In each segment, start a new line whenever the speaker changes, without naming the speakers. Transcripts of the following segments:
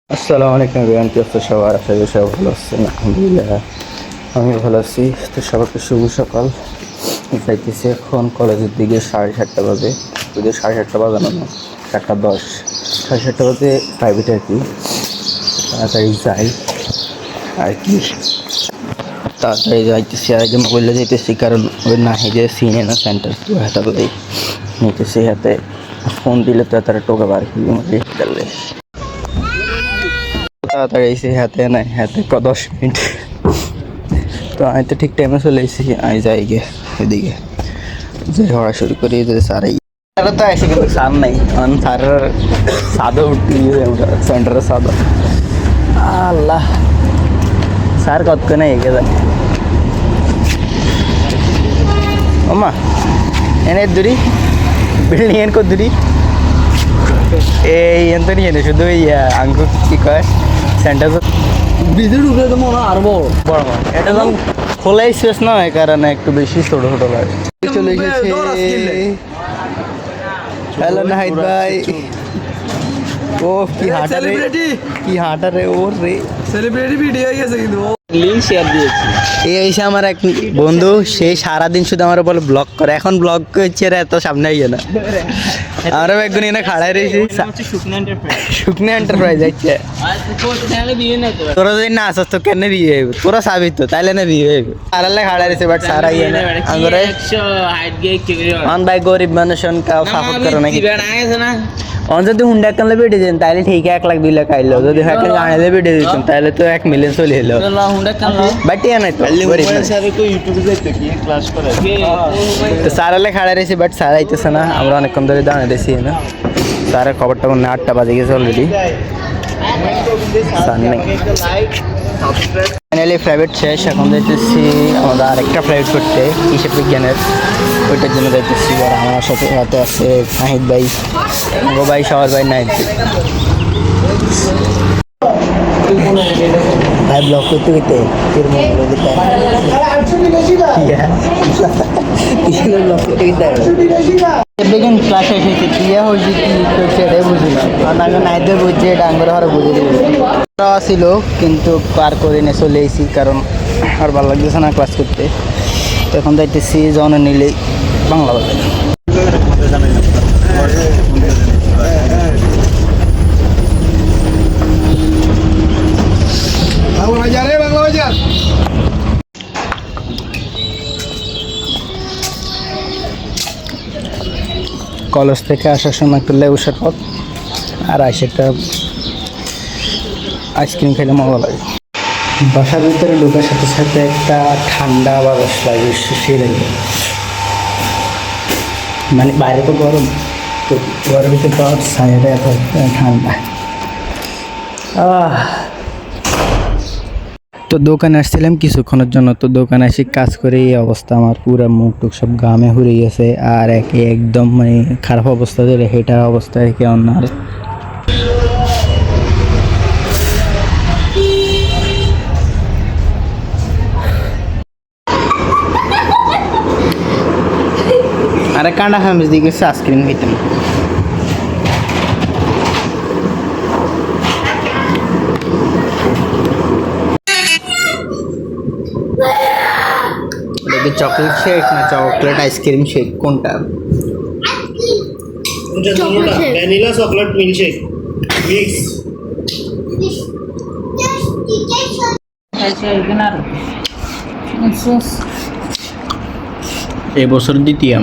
আসসালামু আলাইকুম এভরিওয়ান, কি অবস্থা সবার? আশা করি সবাই ভালো আছেন। আলহামদুলিল্লাহ আমি ভালো আছি। তো সবাইকে শুভ সকাল। যাইতেছি এখন কলেজের দিকে, 7:30 বাজে। যদি 7:30 বাজানো না, 7:10, 7:30 বাজে প্রাইভেট আর কি। তাড়াতাড়ি যাই আর কি, তাড়াতাড়ি যাইতেছি। আর একদম বললে যাইতেছি কারণ ওই নাহি যে সিনে না সেন্টার তো হাতে নিতেছি হাতে। ফোন দিলে তো তারা টোকা বার গেলে তাড়াতাড়ি এসে হাতে নাই, হাতে 10 মিনিট। তো আমি তো ঠিক টাইমে চলে এসেছি। আমি যাই গিয়ে এদিকে যে হওয়া শুরু করি যে স্যার তো এসে কিন্তু স্যার নাই, স্যারের সাদা উঠি সেন্টারের সাদা। আল্লাহ, স্যার কতক্ষণে এগিয়ে যায় ওমা এনে দূরি বিল্ডিং এন কত দূরি এই এনতো নিয়ে এনে শুধু আঙ্কু কি কয় সেন্টার
ভিতরে ঢুকলে তো মনে হয় আরো বড়
বড় এটা তো খোলা স্পেস না, এই কারণে একটু বেশি ছোট ছোট লাগে। চলে এসেছে। হ্যালো নাহিদ ভাই, ও কি হাঁটা রে, কি হাঁটা রে ওর রে,
সেলিব্রিটি ভিডিও হয়ে গেছে কিন্তু
লিঙ্ক শেয়ার দিয়েছি। এই এসে আমার এক বন্ধু, সেই সারাদিন শুধু আমার বলে ব্লগ করে, এখন ব্লগ করছে রে, এত সামনে আইয়ে না। আমরা একজন এনে খাড়াই রয়েছি, শুকনা এন্টারপ্রাইজ আছে। তোরা যদি না আসস তো কেন দিয়ে হইব, তোরা সাবি তো তাইলে না দিয়ে হইব। আড়ালে খাড়াই রয়েছে বাট সারা ইয়ে না আঙ্গুরে অন ভাই গরিব মানুষ সাপোর্ট করে নাকি অন যদি হুন্ডা কানলে বেটে দেন তাহলে ঠিক 1 লাখ 2 লাখ আইলো, যদি হ্যাঁ গাড়িতে বেটে দিতেন তাহলে তো 1 মিলিয়ন চলে এলো। বাট ইয়া নাই তো তো সারালে খাড়া রয়েছে বাট সারা আইতেছে না। আমরা অনেকক্ষণ ধরে দাঁড়িয়ে রয়েছি না, সারের খবরটা মনে 8টা বাজে গেছে অলরেডি। ফাইনালি প্রাইভেট শেষ, এখন যাইতেছি আমরা আরেকটা প্রাইভেট করতে, হিসাব বিজ্ঞানের, ওইটার জন্য যাইতেছি। আর আমার সাথে হাতে আছে নাহিদ ভাই, ও ভাই সবার ভাই নাহিদ ভাই। ব্লগ করতে করতে দেখেন ক্লাস এসেছে ক্রিয়া হয়েছে কি সেটাই বুঝি না, কারণ আগে নাইদের বুঝছে ডাঙ্গরে হরে বুঝে দিবে ছিল, কিন্তু পার করে নিয়ে চলে এসেছি কারণ আর ভালো লাগতেছে না ক্লাস করতে। তো এখন যাইতেছি জন নিলেই বাংলা বলে। কলেজ থেকে আসার সময় একটু লেবু শরবত আর একটা আইসক্রিম খেলে মজা লাগে। বাসার ভিতরে ঢোকার সাথে সাথে একটা ঠান্ডা বাতাস লাগে, সেই লাগে। মানে বাইরে তো গরম, তো ঘরের ভিতরে তো ছায়াটা এত ঠান্ডা। তো দোকানে আসছিলাম কিছুক্ষণের জন্য, তো দোকানে এসে কাজ করে এই অবস্থা, আমার পুরো মুখ টুক সব ঘামে হুড়ে গেছে। আর একে একদম মানে খারাপ অবস্থা দিলে হেটার অবস্থা একে অন্য আর আরে কান্ডা ফ্যামিলি দিকে আইসক্রিম খেতাম। চকলেট শেক না চকলেট আইসক্রিম শেক কোনটা?
Vanilla chocolate milkshake mix.
এই বছর দ্বিতীয়,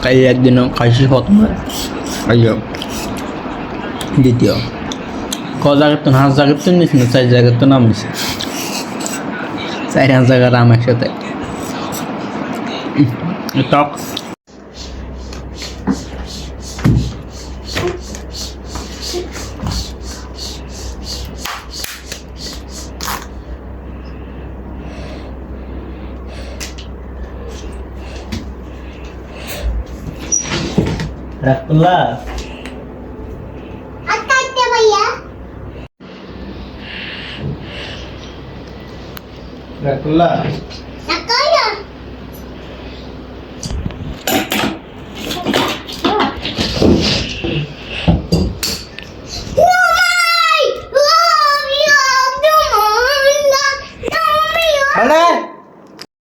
তাই একদিনও খাইছি প্রথম, দ্বিতীয় ক জায়গার তো 5 জায়গার তো নিস না, 4 জায়গার তো নাম নিছে, 4-5 জায়গার নাম একসাথে টক। রাখলা রাখলা মানে